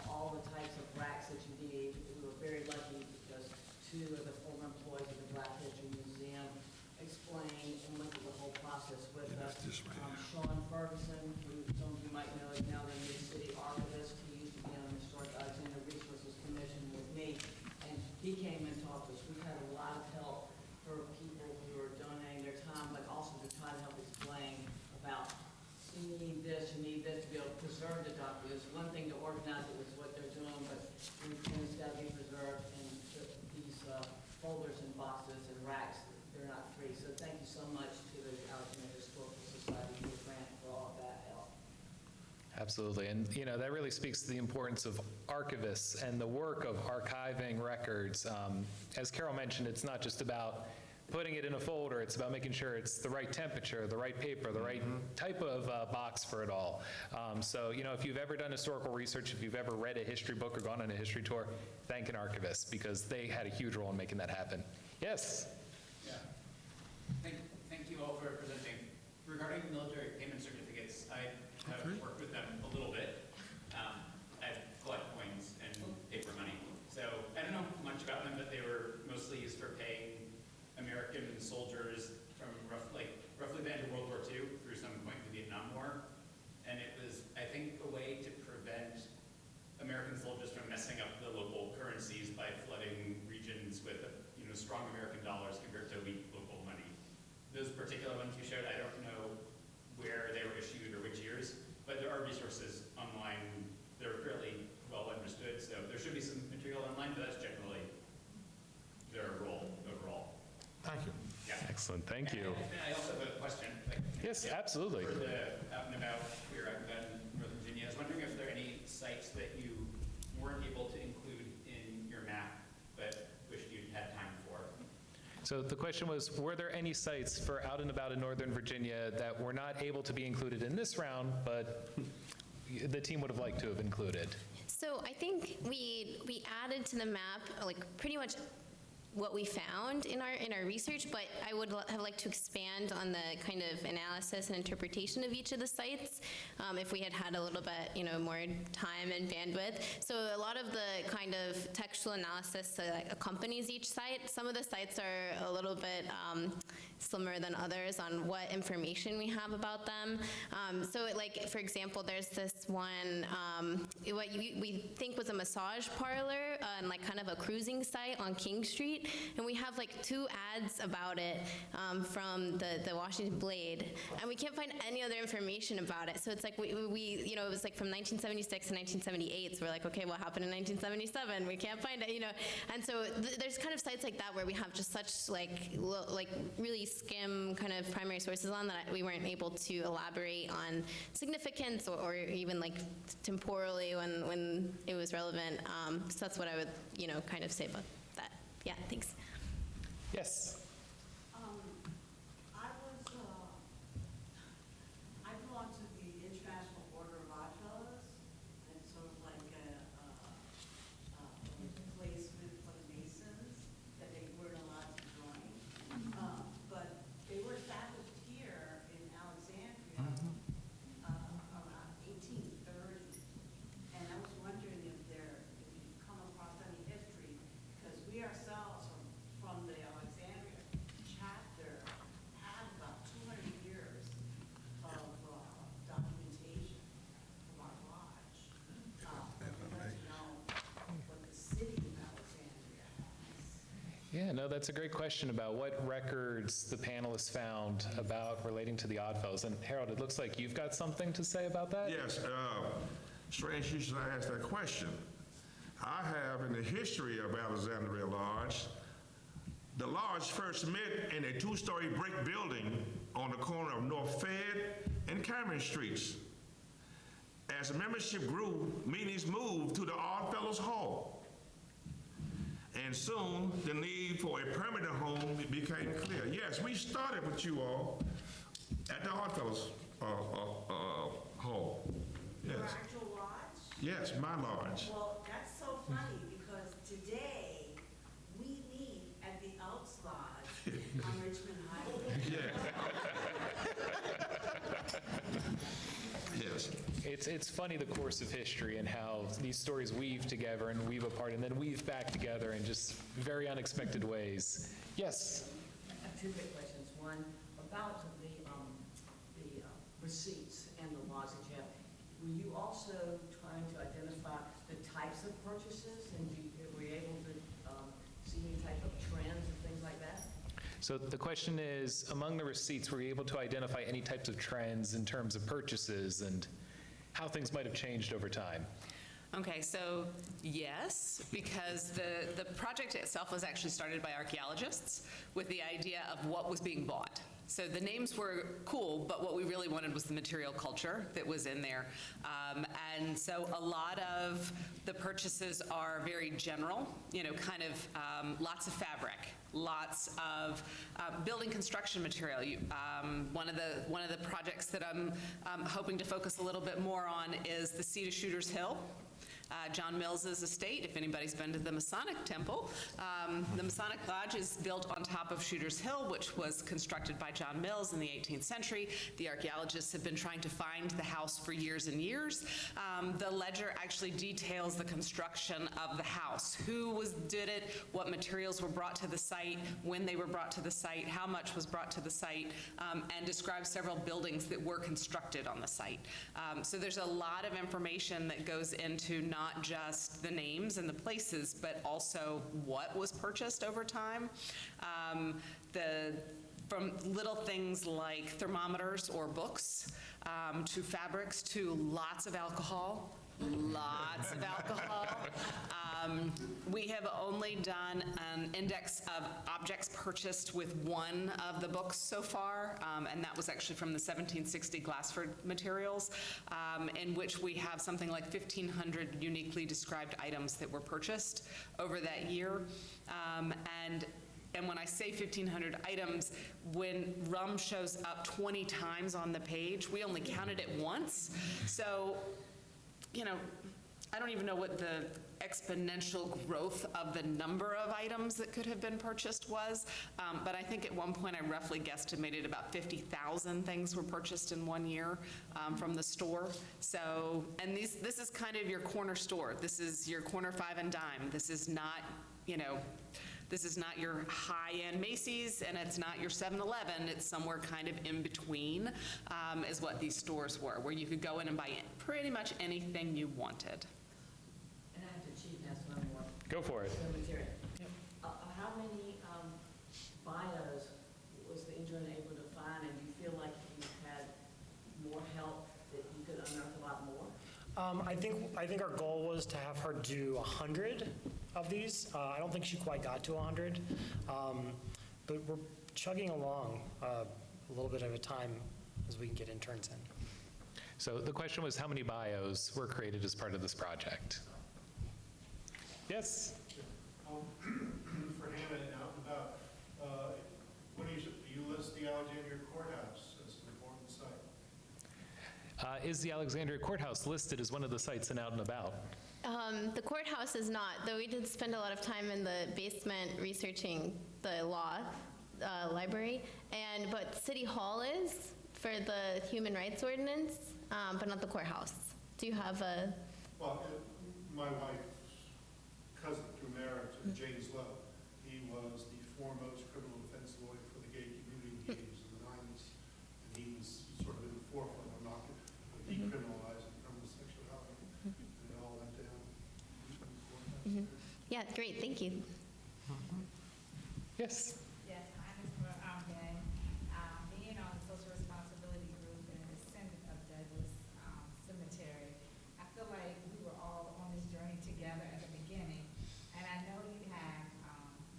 all the types of racks that you need. We were very lucky because two of the former employees of the Black History Museum explained and went through the whole process with us. Sean Ferguson, who some of you might know is now the new city archivist. He used to be on the Historic Alexandria Resources Commission with me, and he came and talked to us. We've had a lot of help for people who are donating their time, but also to try to help explain about you need this to be able to preserve the documents. One thing to organize it is what they're doing, but it's got to be preserved, and these folders and boxes and racks, they're not free. So thank you so much to the Alexandria Historical Society for the grant for all of that help. Absolutely, and that really speaks to the importance of archivists and the work of archiving records. As Carol mentioned, it's not just about putting it in a folder, it's about making sure it's the right temperature, the right paper, the right type of box for it all. So, if you've ever done historical research, if you've ever read a history book or gone on a history tour, thank an archivist because they had a huge role in making that happen. Yes? Yeah. Thank you all for presenting. Regarding military payment certificates, I have worked with them a little bit. I collect coins and paper money. So I don't know much about them, but they were mostly used for paying American soldiers from roughly the end of World War II through some point in the Vietnam War. And it was, I think, a way to prevent American soldiers from messing up the local currencies by flooding regions with strong American dollars compared to weak local money. Those particular ones you showed, I don't know where they were issued or which years, but there are resources online. They're fairly well understood, so there should be some material online, but that's generally their role overall. Thank you. Yeah. Excellent, thank you. And I also have a question. Yes, absolutely. For the out and about queer academic in Northern Virginia, I was wondering if there are any sites that you weren't able to include in your map, but wished you'd had time for. So the question was, were there any sites for out and about in Northern Virginia that were not able to be included in this round, but the team would have liked to have included? So I think we added to the map like pretty much what we found in our research, but I would have liked to expand on the kind of analysis and interpretation of each of the sites if we had had a little bit, more time and bandwidth. So a lot of the kind of textual analysis that accompanies each site, some of the sites are a little bit slimmer than others on what information we have about them. So like, for example, there's this one, what we think was a massage parlor and like kind of a cruising site on King Street. And we have like 2 ads about it from the Washington Blade, and we can't find any other information about it. So it's like we it was like from 1976 to 1978. So we're like, okay, what happened in 1977? We can't find it, And so there's kind of sites like that where we have just such like really skim kind of primary sources on that we weren't able to elaborate on significance or even like temporally when it was relevant. So that's what I would kind of say about that. Yeah, thanks. Yes. I belong to the International Order of Oddfellows, and it's sort of like a replacement for the Masons that they weren't allowed to join. But they were established here in Alexandria around 1830. And I was wondering if you've come across any history, because we ourselves from the Alexandria chapter have about 200 years of documentation from our lodge. We'd like to know what the city of Alexandria has. Yeah, no, that's a great question about what records the panelists found about relating to the Oddfellows. And Harold, it looks like you've got something to say about that? Yes, strange you should ask that question. I have in the history of Alexandria Lodge, the lodge first met in a 2-story brick building on the corner of North Fayette and Cameron Streets. as the membership grew, meetings moved to the Odd Fellows Hall. And soon, the need for a permanent home became clear. Yes, we started with you all at the Odd Fellows Hall. Yes. Your actual lodge? Yes, my lodge. Well, that's so funny because today we meet at the Elks Lodge on Richmond Highway. Yes. It's funny, the course of history and how these stories weave together and weave apart and then weave back together in just very unexpected ways. Yes? I have two quick questions. One, about the receipts and the laws that you have. Were you also trying to identify the types of purchases, and were you able to see any type of trends and things like that? So the question is, among the receipts, were you able to identify any types of trends in terms of purchases and how things might have changed over time? Okay, so yes, because the project itself was actually started by archaeologists with the idea of what was being bought. So the names were cool, but what we really wanted was the material culture that was in there. And so a lot of the purchases are very general, kind of lots of fabric, lots of building construction material. One of the projects that I'm hoping to focus a little bit more on is the Seat of Shooter's Hill. John Mills's estate, if anybody's been to the Masonic Temple. The Masonic Lodge is built on top of Shooter's Hill, which was constructed by John Mills in the 18th century. The archaeologists have been trying to find the house for years and years. The ledger actually details the construction of the house. Who did it, what materials were brought to the site, when they were brought to the site, how much was brought to the site, and describes several buildings that were constructed on the site. So there's a lot of information that goes into not just the names and the places, but also what was purchased over time. From little things like thermometers or books, to fabrics, to lots of alcohol. Lots of alcohol. We have only done an index of objects purchased with one of the books so far, and that was actually from the 1760 Glassford materials, in which we have something like 1,500 uniquely described items that were purchased over that year. And when I say 1,500 items, when rum shows up 20 times on the page, we only counted it once. So, I don't even know what the exponential growth of the number of items that could have been purchased was, but I think at one point I roughly guesstimated about 50,000 things were purchased in 1 year from the store. So, and this is kind of your corner store. This is your corner 5 and dime. This is not, this is not your high-end Macy's, and it's not your 7-Eleven. It's somewhere kind of in between is what these stores were, where you could go in and buy pretty much anything you wanted. And I have to cheat and ask one more. Go for it. Material. How many bios was the intern able to find, and do you feel like you had more help, that you could unearth a lot more? I think our goal was to have her do 100 of these. I don't think she quite got to 100, but we're chugging along a little bit at a time as we can get interns in. So the question was, how many bios were created as part of this project? Yes? For Hannah and out and about, when you list the Alexandria Courthouse as an important site? Is the Alexandria Courthouse listed as one of the sites in Out and About? The courthouse is not, though we did spend a lot of time in the basement researching the law library, but City Hall is for the human rights ordinance, but not the courthouse. Do you have a? Well, my wife's cousin through marriage, James Lowe, he was the foremost criminal defense lawyer for the gay community in the 80s and the 90s, and he was sort of in the forefront of decriminalizing homosexuality, and it all went down. Yeah, great, thank you. Yes? Yes, my name is Madeline. Being on the social responsibility group and the descendant of Douglas Cemetery, I feel like we were all on this journey together at the beginning. And I know you have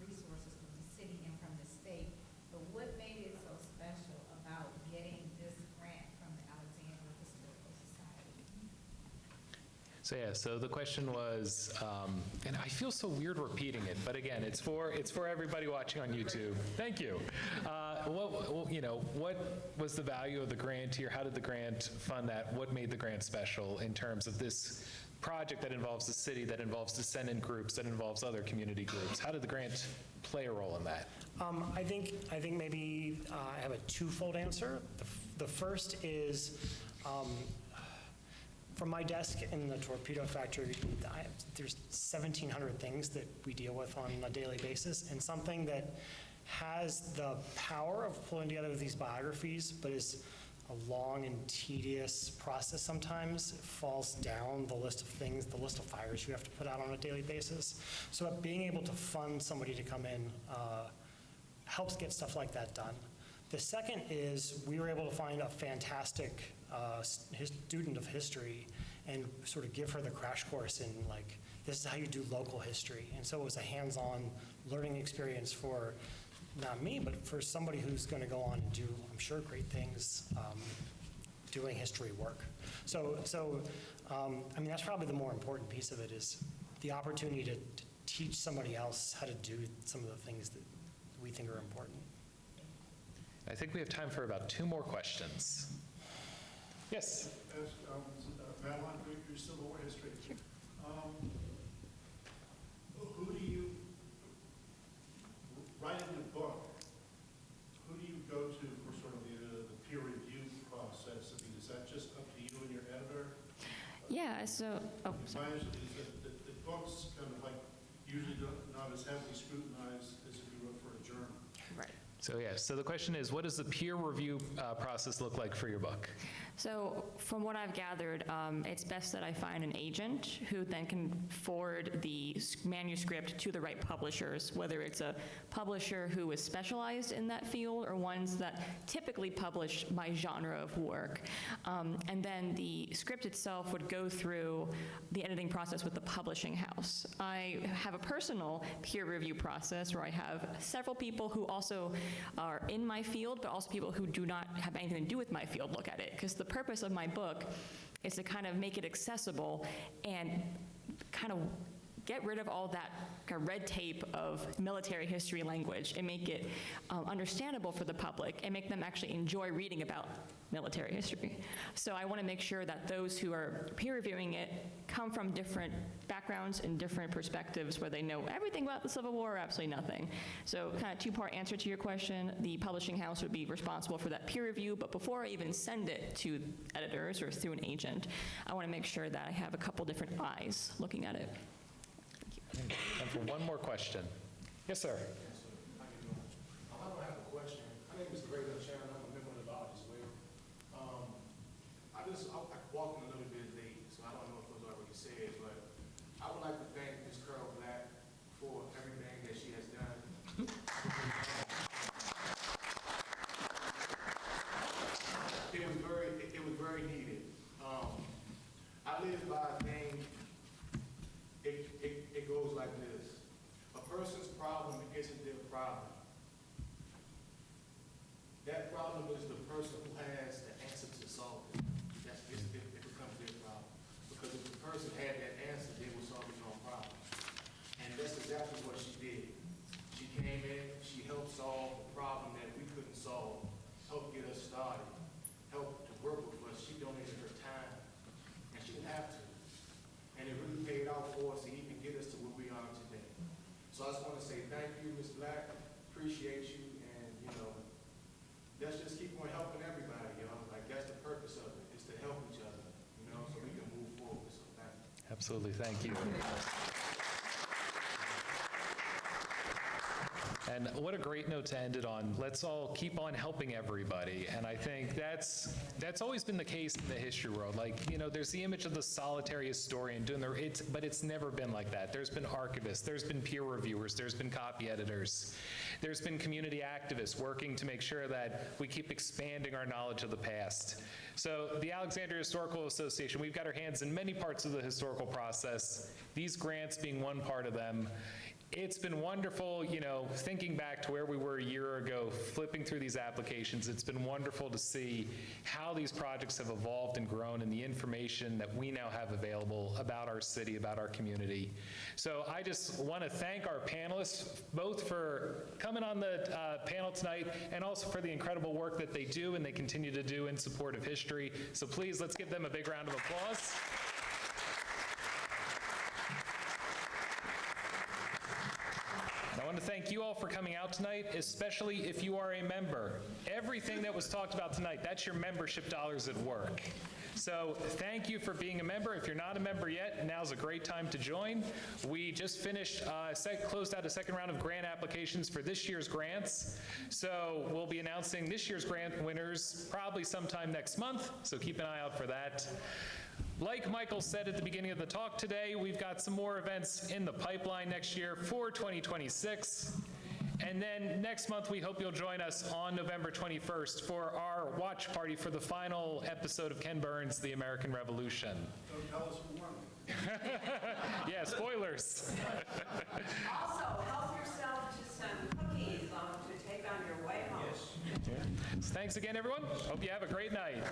resources from the city and from the state, but what made it so special about getting this grant from the Alexandria Historical Society? So yeah, so the question was, and I feel so weird repeating it, but again, it's for everybody watching on YouTube. Thank you. What was the value of the grantee, or how did the grant fund that? What made the grant special in terms of this project that involves the city, that involves descendant groups, that involves other community groups? How did the grant play a role in that? I think maybe I have a twofold answer. The first is, from my desk in the torpedo factory, there's 1,700 things that we deal with on a daily basis, and something that has the power of pulling together these biographies, but is a long and tedious process sometimes, falls down the list of things, the list of fires you have to put out on a daily basis. So being able to fund somebody to come in helps get stuff like that done. The second is we were able to find a fantastic student of history and sort of give her the crash course in, like, this is how you do local history. And so it was a hands-on learning experience for not me, but for somebody who's going to go on and do, I'm sure, great things doing history work. So I mean, that's probably the more important piece of it, is the opportunity to teach somebody else how to do some of the things that we think are important. I think we have time for about 2 more questions. Yes? Madeline, your Civil War history. Who do you, writing the book, who do you go to for sort of the peer review process? I mean, is that just up to you and your editor? Yeah, so, oh, sorry. My understanding is that the book's kind of like usually not as heavily scrutinized as if you wrote for a journal. Right. So yeah, so the question is, what does the peer review process look like for your book? So from what I've gathered, it's best that I find an agent who then can forward the manuscript to the right publishers, whether it's a publisher who is specialized in that field or ones that typically publish my genre of work. And then the script itself would go through the editing process with the publishing house. I have a personal peer review process where I have several people who also are in my field, but also people who do not have anything to do with my field look at it, because the purpose of my book is to kind of make it accessible and kind of get rid of all that kind of red tape of military history language and make it understandable for the public and make them actually enjoy reading about military history. So I want to make sure that those who are peer reviewing it come from different backgrounds and different perspectives where they know everything about the Civil War or absolutely nothing. So kind of 2-part answer to your question. The publishing house would be responsible for that peer review, but before I even send it to editors or through an agent, I want to make sure that I have a couple different eyes looking at it. And for 1 more question. Yes, sir. I don't have a question. My name is Ray Sharon. I'm a member of the lodge as well. I walked in a little bit late, so I don't know if it was already said, but I would like to thank Ms. Carol Black for everything that she has done. It was very needed. I live by a thing. It goes like this. A person's problem isn't their problem. That problem is the person who has the answer to solve it. It becomes their problem. Because if the person had that answer, they would solve their own problem. And that's exactly what she did. She came in, she helped solve the problem that we couldn't solve, helped get us started, helped to work with us. She donated her time, and she didn't have to. And it really paid out for us to even get us to where we are today. So I just want to say thank you, Ms. Black. Appreciate you, and let's just keep on helping everybody, Like, that's the purpose of it, is to help each other, so we can move forward. So thank you. Absolutely, thank you. And what a great note to end it on. Let's all keep on helping everybody. And I think that's always been the case in the history world. Like, there's the image of the solitary historian doing but it's never been like that. There's been archivists, there's been peer reviewers, there's been copy editors, there's been community activists working to make sure that we keep expanding our knowledge of the past. So the Alexandria Historical Association, we've got our hands in many parts of the historical process, these grants being one part of them. It's been wonderful, thinking back to where we were a year ago, flipping through these applications. It's been wonderful to see how these projects have evolved and grown and the information that we now have available about our city, about our community. So I just want to thank our panelists, both for coming on the panel tonight and also for the incredible work that they do and they continue to do in support of history. So please, let's give them a big round of applause. I want to thank you all for coming out tonight, especially if you are a member. Everything that was talked about tonight, that's your membership dollars at work. So thank you for being a member. If you're not a member yet, now's a great time to join. We just finished, closed out a second round of grant applications for this year's grants. So we'll be announcing this year's grant winners probably sometime next month, so keep an eye out for that. Like Michael said at the beginning of the talk today, we've got some more events in the pipeline next year for 2026. And then next month, we hope you'll join us on November 21st for our watch party for the final episode of Ken Burns' The American Revolution. Don't tell us who won. Yeah, spoilers. Also, help yourself to some cookies to take on your way home. Thanks again, everyone. Hope you have a great night.